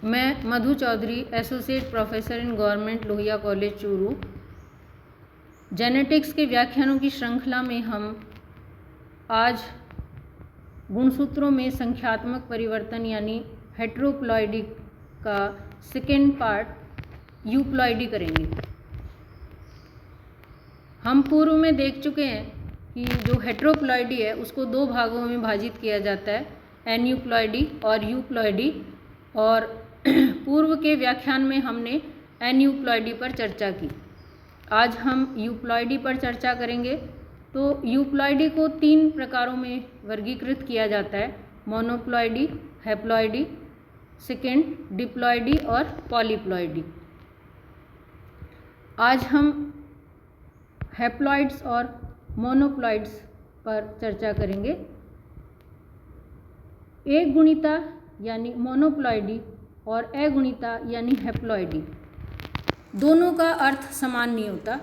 मैं Madhu Chaudhary, associate professor in government Lohia college Churu. Genetics के व्याख्यानों की श्रृंखला में हम आज गुणसूत्रों में संख्यात्मक परिवर्तन यानी हेट्रोप्लॉइडी का सेकेंड पार्ट यूप्लॉइडी करेंगे। हम पूर्व में देख चुके हैं कि जो हेट्रोप्लॉइडी है उसको दो भागों में विभाजित किया जाता है, एन्यूप्लॉइडी और यूप्लॉइडी। और पूर्व के व्याख्यान में हमने एन्यूप्लॉइडी पर चर्चा की। आज हम यूप्लॉइडी पर चर्चा करेंगे। तो यूप्लॉइडी को तीन प्रकारों में वर्गीकृत किया जाता है, मोनोप्लॉइडी, हैप्लॉइडी, सेकेंड डिप्लॉइडी और पॉलीप्लॉइडी। आज हम हैप्लॉइड्स और मोनोप्लॉइड्स पर चर्चा करेंगे। एक गुणिता यानी मोनोप्लॉइडी और अगुणिता यानी हैप्लॉइडी, दोनों का अर्थ समान नहीं होता।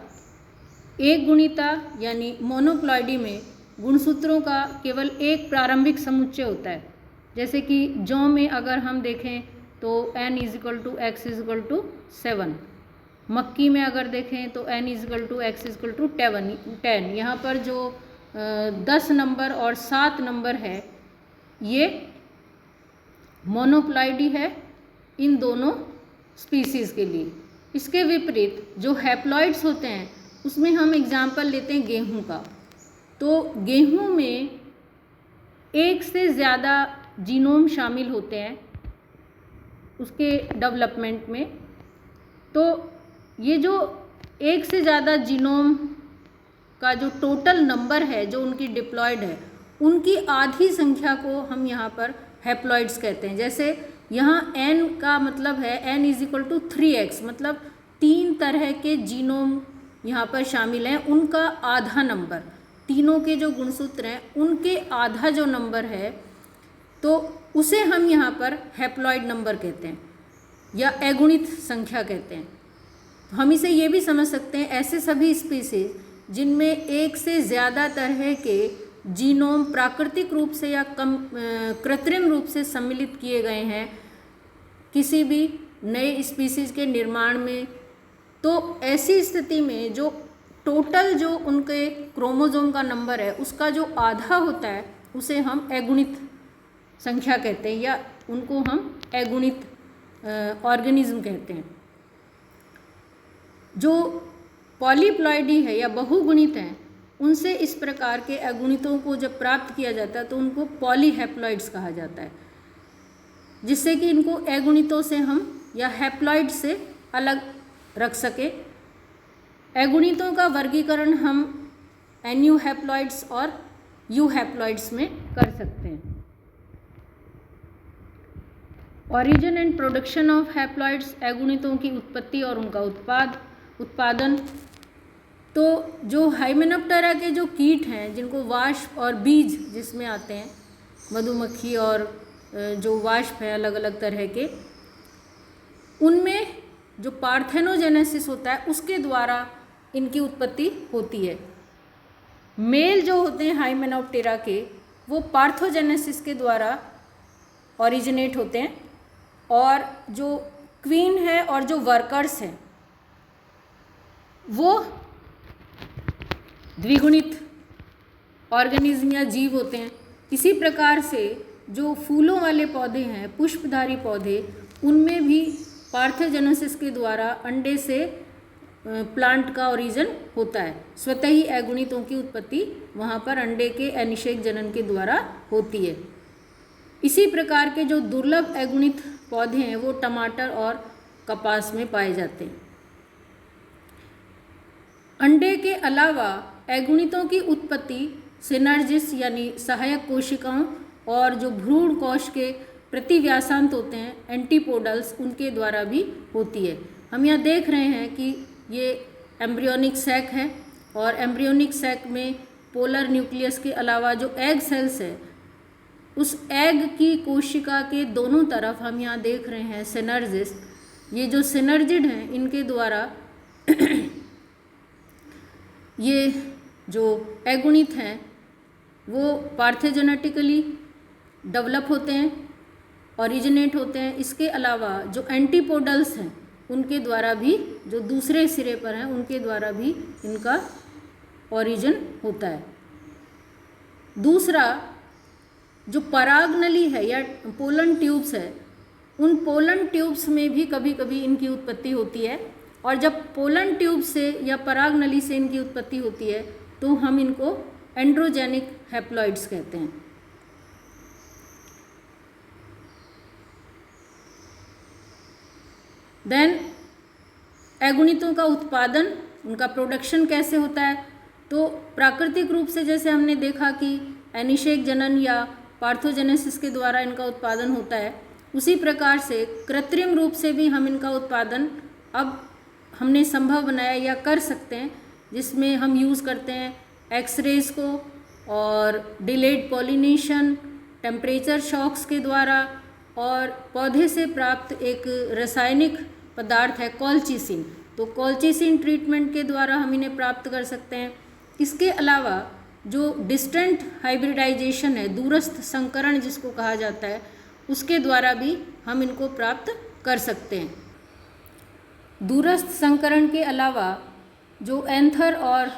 एक गुणिता यानी मोनोप्लॉइडी में गुणसूत्रों का केवल एक प्रारंभिक समुच्चय होता है। जैसे कि जौ में अगर हम देखें तो n = x = 7, मक्की में अगर देखें तो n = x = 10। यहाँ पर जो 10 नंबर और 7 नंबर है ये मोनोप्लॉइडी है इन दोनों स्पीसीज़ के लिए। इसके विपरीत जो हैप्लॉइड्स होते हैं उसमें हम एग्जाम्पल लेते हैं गेहूं का। तो गेहूं में एक से ज़्यादा जीनोम शामिल होते हैं उसके डेवलपमेंट में। तो ये जो एक से ज़्यादा जीनोम का जो टोटल नंबर है जो उनकी डिप्लॉयड है, उनकी आधी संख्या को हम यहाँ पर हैप्लॉइड्स कहते हैं। जैसे यहाँ n का मतलब है n = 3x, मतलब 3 तरह के जीनोम यहाँ पर शामिल हैं। उनका आधा नंबर, तीनों के जो गुणसूत्र हैं उनके आधा जो नंबर है तो उसे हम यहाँ पर हैप्लॉइड नंबर कहते हैं या अगुणित संख्या कहते हैं। हम इसे ये भी समझ सकते हैं, ऐसे सभी स्पीसीज जिनमें एक से ज़्यादा तरह के जीनोम प्राकृतिक रूप से या कृत्रिम रूप से सम्मिलित किए गए हैं किसी भी नए स्पीसीज के निर्माण में, तो ऐसी स्थिति में जो टोटल जो उनके क्रोमोसोम का नंबर है उसका जो आधा होता है उसे हम अगुणित संख्या कहते हैं या उनको हम अगुणित ऑर्गेनिज्म कहते हैं। जो पॉलीप्लॉइडी है या बहुगुणित हैं उनसे इस प्रकार के अगुणितों को जब प्राप्त किया जाता है तो उनको पॉलीहैप्लॉइड्स कहा जाता है, जिससे कि इनको अगुणितों से हम या हैप्लॉइड से अलग रख सके। अगुणितों का वर्गीकरण हम एन्यूहैप्लॉइड्स और यूहैप्लॉइड्स में कर सकते हैं। Origin and production of haploids, अगुणितों की उत्पत्ति और उनका उत्पादन। तो जो हाइमेनोप्टेरा के जो कीट हैं जिनको वाष्प और बीज जिसमें आते हैं, मधुमक्खी और जो वाष्प है अलग अलग तरह के, उनमें जो पार्थेनोजेनेसिस होता है उसके द्वारा इनकी उत्पत्ति होती है। मेल जो होते हैं हाइमेनोप्टेरा के वो पार्थोजेनेसिस के द्वारा ओरिजिनेट होते हैं, और जो क्वीन है और जो वर्कर्स हैं वो द्विगुणित ऑर्गेनिज्म या जीव होते हैं। इसी प्रकार से जो फूलों वाले पौधे हैं, पुष्पधारी पौधे, उनमें भी पार्थोजेनेसिस के द्वारा अंडे से प्लांट का ओरिजिन होता है। स्वतः ही अगुणितों की उत्पत्ति वहाँ पर अंडे के अनिषेक जनन के द्वारा होती है। इसी प्रकार के जो दुर्लभ अगुणित पौधे हैं वो टमाटर और कपास में पाए जाते हैं। अंडे के अलावा अगुणितों की उत्पत्ति सिनर्जिस यानी सहायक कोशिकाओं और जो भ्रूण कोश के प्रतिव्यासांत होते हैं एंटीपोडल्स, उनके द्वारा भी होती है। हम यहाँ देख रहे हैं कि ये एम्ब्रियोनिक सैक है और एम्ब्रियोनिक सैक में पोलर न्यूक्लियस के अलावा जो एग सेल्स है, उस एग की कोशिका के दोनों तरफ हम यहाँ देख रहे हैं सिनर्जिस। ये जो सिनर्जिड हैं इनके द्वारा ये जो अगुणित हैं वो पार्थेजेनेटिकली डेवलप होते हैं ओरिजिनेट होते हैं। इसके अलावा जो एंटीपोडल्स हैं उनके द्वारा भी, जो दूसरे सिरे पर हैं उनके द्वारा भी इनका ओरिजिन होता है। दूसरा, जो परागनली है या पोलन ट्यूब्स है, उन पोलन ट्यूब्स में भी कभी कभी इनकी उत्पत्ति होती है, और जब पोलन ट्यूब से या परागनली से इनकी उत्पत्ति होती है तो हम इनको एंड्रोजेनिक हैप्लॉइड्स कहते हैं। देन अगुणितों का उत्पादन, उनका प्रोडक्शन कैसे होता है? तो प्राकृतिक रूप से जैसे हमने देखा कि एनिषेक जनन या पार्थोजेनेसिस के द्वारा इनका उत्पादन होता है, उसी प्रकार से कृत्रिम रूप से भी हम इनका उत्पादन अब हमने संभव बनाया या कर सकते हैं, जिसमें हम यूज़ करते हैं एक्सरेज को और डिलेड पॉलिनेशन, टेम्परेचर शॉक्स के द्वारा, और पौधे से प्राप्त एक रासायनिक पदार्थ है कॉल्चिसिन, तो कॉल्चिसिन ट्रीटमेंट के द्वारा हम इन्हें प्राप्त कर सकते हैं। इसके अलावा जो डिस्टेंट हाइब्रिडाइजेशन है, दूरस्थ संकरण जिसको कहा जाता है, उसके द्वारा भी हम इनको प्राप्त कर सकते हैं। दूरस्थ संकरण के अलावा जो एंथर और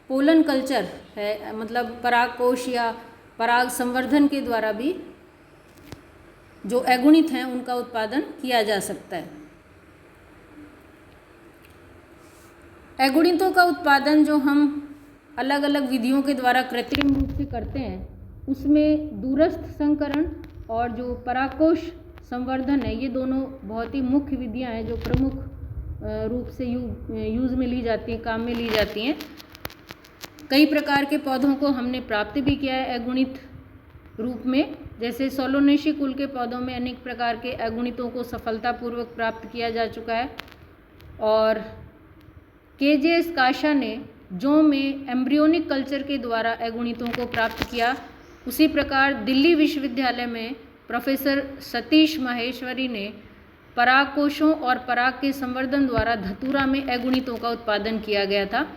पोलन कल्चर है, मतलब परागकोश या पराग संवर्धन के द्वारा भी जो अगुणित हैं उनका उत्पादन किया जा सकता है। अगुणितों का उत्पादन जो हम अलग अलग विधियों के द्वारा कृत्रिम रूप से करते हैं, उसमें दूरस्थ संकरण और जो परागकोश संवर्धन है, ये दोनों बहुत ही मुख्य विधियां हैं जो प्रमुख रूप से यूज़ में ली जाती हैं, काम में ली जाती हैं। कई प्रकार के पौधों को हमने प्राप्त भी किया है अगुणित रूप में, जैसे सोलोनेशी कुल के पौधों में अनेक प्रकार के अगुणितों को सफलतापूर्वक प्राप्त किया जा चुका है। और KJ स्काशा ने जौ में एम्ब्रियोनिक कल्चर के द्वारा अगुणितों को प्राप्त किया। उसी प्रकार दिल्ली विश्वविद्यालय में प्रोफेसर सतीश माहेश्वरी ने परागकोशों और पराग के संवर्धन द्वारा धतूरा में अगुणितों का उत्पादन किया गया था,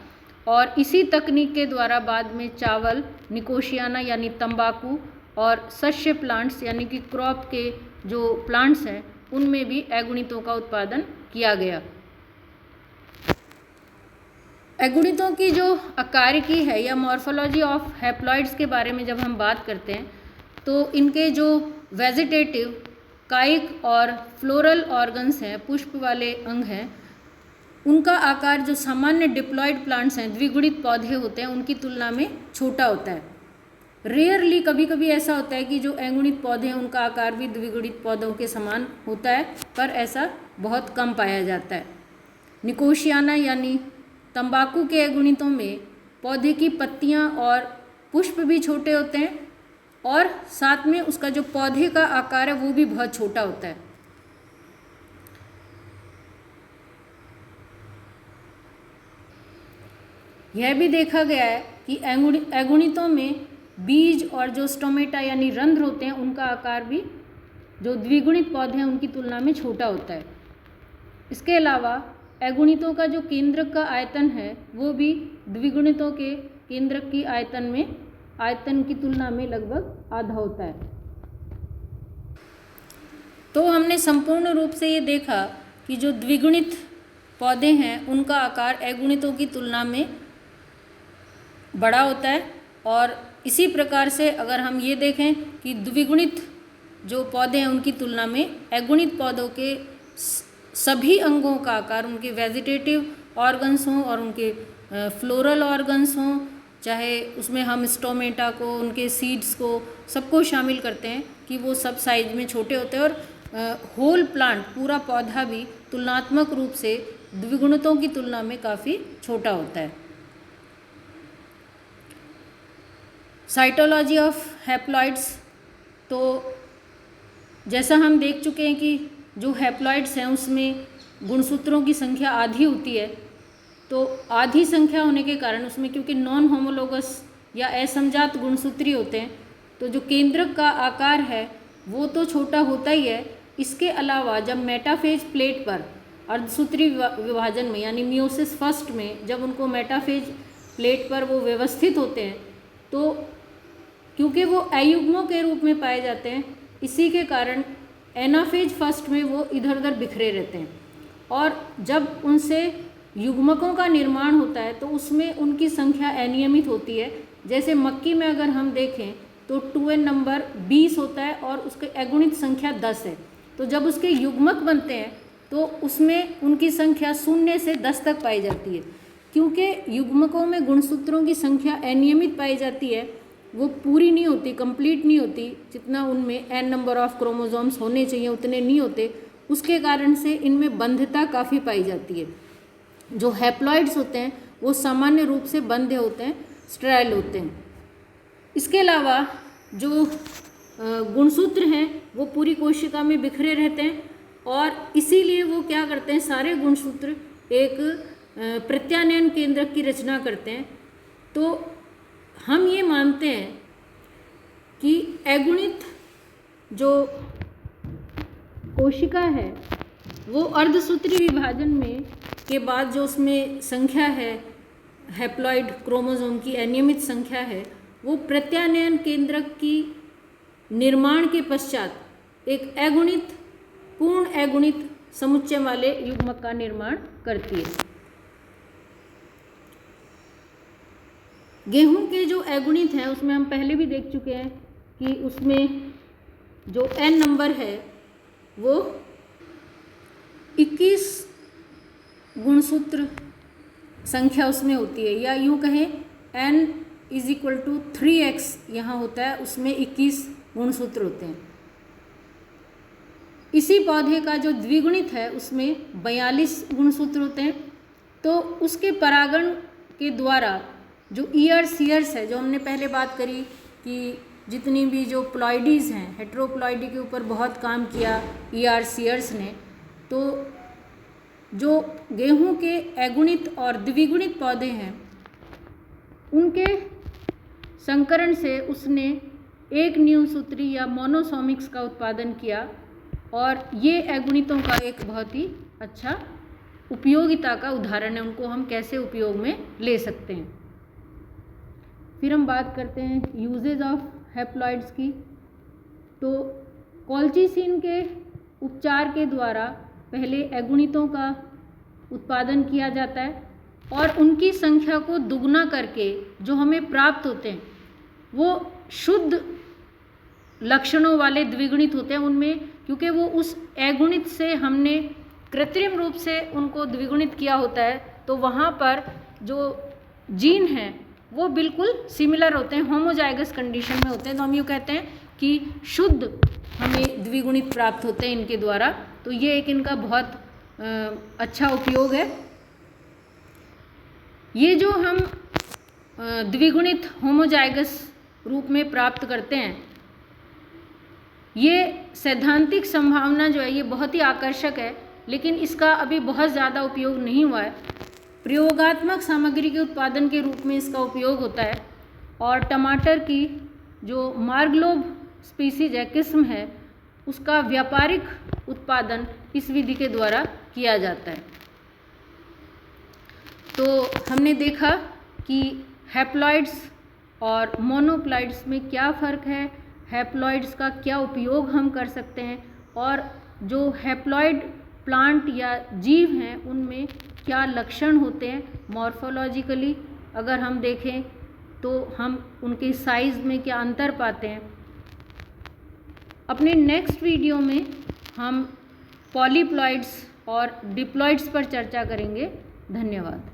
और इसी तकनीक के द्वारा बाद में चावल, निकोशियाना यानी तंबाकू और शस्य प्लांट्स यानी कि क्रॉप के जो प्लांट्स हैं उनमें भी अगुणितों का उत्पादन किया गया। अगुणितों की जो आकारिकी है या मॉर्फोलॉजी ऑफ हैप्लॉइड्स के बारे में जब हम बात करते हैं, तो इनके जो वेजिटेटिव, कायिक और फ्लोरल ऑर्गन्स हैं, पुष्प वाले अंग हैं, उनका आकार जो सामान्य डिप्लॉइड प्लांट्स हैं, द्विगुणित पौधे होते हैं, उनकी तुलना में छोटा होता है। रेयरली कभी कभी ऐसा होता है कि जो अगुणित पौधे हैं उनका आकार भी द्विगुणित पौधों के समान होता है, पर ऐसा बहुत कम पाया जाता है। निकोशियाना यानी तंबाकू के अगुणितों में पौधे की पत्तियां और पुष्प भी छोटे होते हैं, और साथ में उसका जो पौधे का आकार है वो भी बहुत छोटा होता है। यह भी देखा गया है कि अगुणितों में बीज और जो स्टोमेटा यानी रंध्र होते हैं उनका आकार भी जो द्विगुणित पौधे हैं उनकी तुलना में छोटा होता है। इसके अलावा अगुणितों का जो केंद्रक का आयतन है वो भी द्विगुणितों के केंद्रक की आयतन की तुलना में लगभग आधा होता है। तो हमने संपूर्ण रूप से ये देखा कि जो द्विगुणित पौधे हैं उनका आकार अगुणितों की तुलना में बड़ा होता है, और इसी प्रकार से अगर हम ये देखें कि द्विगुणित जो पौधे हैं उनकी तुलना में अगुणित पौधों के सभी अंगों का आकार, उनके वेजिटेटिव ऑर्गन्स हों और उनके फ्लोरल ऑर्गन्स हों, चाहे उसमें हम स्टोमेटा को, उनके सीड्स को, सबको शामिल करते हैं, कि वो सब साइज में छोटे होते हैं, और होल प्लांट, पूरा पौधा भी तुलनात्मक रूप से द्विगुणितों की तुलना में काफ़ी छोटा होता है। साइटोलॉजी ऑफ हैप्लॉइड्स, तो जैसा हम देख चुके हैं कि जो हैप्लॉइड्स हैं उसमें गुणसूत्रों की संख्या आधी होती है, तो आधी संख्या होने के कारण उसमें क्योंकि नॉन होमोलोगस या असमजात गुणसूत्री होते हैं, तो जो केंद्रक का आकार है वो तो छोटा होता ही है। इसके अलावा जब मेटाफेज प्लेट पर अर्धसूत्री विभाजन में यानी मियोसिस फर्स्ट में जब उनको मेटाफेज प्लेट पर वो व्यवस्थित होते हैं, तो क्योंकि वो अयुग्मों के रूप में पाए जाते हैं, इसी के कारण एनाफेज फर्स्ट में वो इधर उधर बिखरे रहते हैं, और जब उनसे युग्मकों का निर्माण होता है तो उसमें उनकी संख्या अनियमित होती है। जैसे मक्की में अगर हम देखें तो 2n नंबर 20 होता है और उसके अगुणित संख्या 10 है। तो जब उसके युग्मक बनते हैं तो उसमें उनकी संख्या 0 से 10 तक पाई जाती है। क्योंकि युग्मकों में गुणसूत्रों की संख्या अनियमित पाई जाती है, वो पूरी नहीं होती, कंप्लीट नहीं होती, जितना उनमें n नंबर ऑफ क्रोमोसोम्स होने चाहिए उतने नहीं होते, उसके कारण से इनमें बंध्यता काफ़ी पाई जाती है। जो हैप्लॉइड्स होते हैं वो सामान्य रूप से बंध्य होते हैं, स्टेराइल होते हैं। इसके अलावा जो गुणसूत्र हैं वो पूरी कोशिका में बिखरे रहते हैं, और इसीलिए वो क्या करते हैं, सारे गुणसूत्र एक प्रत्यानयन केंद्रक की रचना करते हैं। तो हम ये मानते हैं कि अगुणित जो कोशिका है वो अर्धसूत्री विभाजन में के बाद जो उसमें संख्या है हैप्लॉइड क्रोमोसोम की अनियमित संख्या है, वो प्रत्यानयन केंद्रक की निर्माण के पश्चात एक अगुणित पूर्ण अगुणित समुच्चय वाले युग्मक का निर्माण करती है। गेहूं के जो अगुणित हैं उसमें हम पहले भी देख चुके हैं कि उसमें जो n नंबर है वो 21 गुणसूत्र संख्या उसमें होती है, या यूँ कहें n = 3x यहाँ होता है, उसमें 21 गुणसूत्र होते हैं। इसी पौधे का जो द्विगुणित है उसमें 42 गुणसूत्र होते हैं। तो उसके परागण के द्वारा जो ईयर सीयर्स है, जो हमने पहले बात करी कि जितनी भी जो प्लॉइडीज़ हैं, हेट्रोप्लॉइडी के ऊपर बहुत काम किया ईयर सीयर्स ने, तो जो गेहूं के अगुणित और द्विगुणित पौधे हैं उनके संकरण से उसने एक न्यूनसूत्री या मोनोसोमिक्स का उत्पादन किया, और ये अगुणितों का एक बहुत ही अच्छा उपयोगिता का उदाहरण है, उनको हम कैसे उपयोग में ले सकते हैं। फिर हम बात करते हैं यूजेज ऑफ हैप्लॉइड्स की। तो कॉल्चिसिन के उपचार के द्वारा पहले अगुणितों का उत्पादन किया जाता है, और उनकी संख्या को दुगना करके जो हमें प्राप्त होते हैं वो शुद्ध लक्षणों वाले द्विगुणित होते हैं उनमें, क्योंकि वो उस अगुणित से हमने कृत्रिम रूप से उनको द्विगुणित किया होता है, तो वहाँ पर जो जीन हैं वो बिल्कुल सिमिलर होते हैं, होमोजाइगस कंडीशन में होते हैं। तो हम यूँ कहते हैं कि शुद्ध हमें द्विगुणित प्राप्त होते हैं इनके द्वारा। तो ये एक इनका बहुत अच्छा उपयोग है। ये जो हम द्विगुणित होमोजाइगस रूप में प्राप्त करते हैं, ये सैद्धांतिक संभावना जो है ये बहुत ही आकर्षक है, लेकिन इसका अभी बहुत ज़्यादा उपयोग नहीं हुआ है। प्रयोगात्मक सामग्री के उत्पादन के रूप में इसका उपयोग होता है, और टमाटर की जो मार्गलोब स्पीसीज है, किस्म है, उसका व्यापारिक उत्पादन इस विधि के द्वारा किया जाता है। तो हमने देखा कि हैप्लॉइड्स और मोनोप्लॉइड्स में क्या फ़र्क है, हैप्लॉइड्स का क्या उपयोग हम कर सकते हैं, और जो हैप्लॉइड प्लांट या जीव हैं उनमें क्या लक्षण होते हैं मॉर्फोलॉजिकली, अगर हम देखें तो हम उनके साइज़ में क्या अंतर पाते हैं। अपने नेक्स्ट वीडियो में हम पॉलीप्लॉइड्स और डिप्लॉइड्स पर चर्चा करेंगे। धन्यवाद।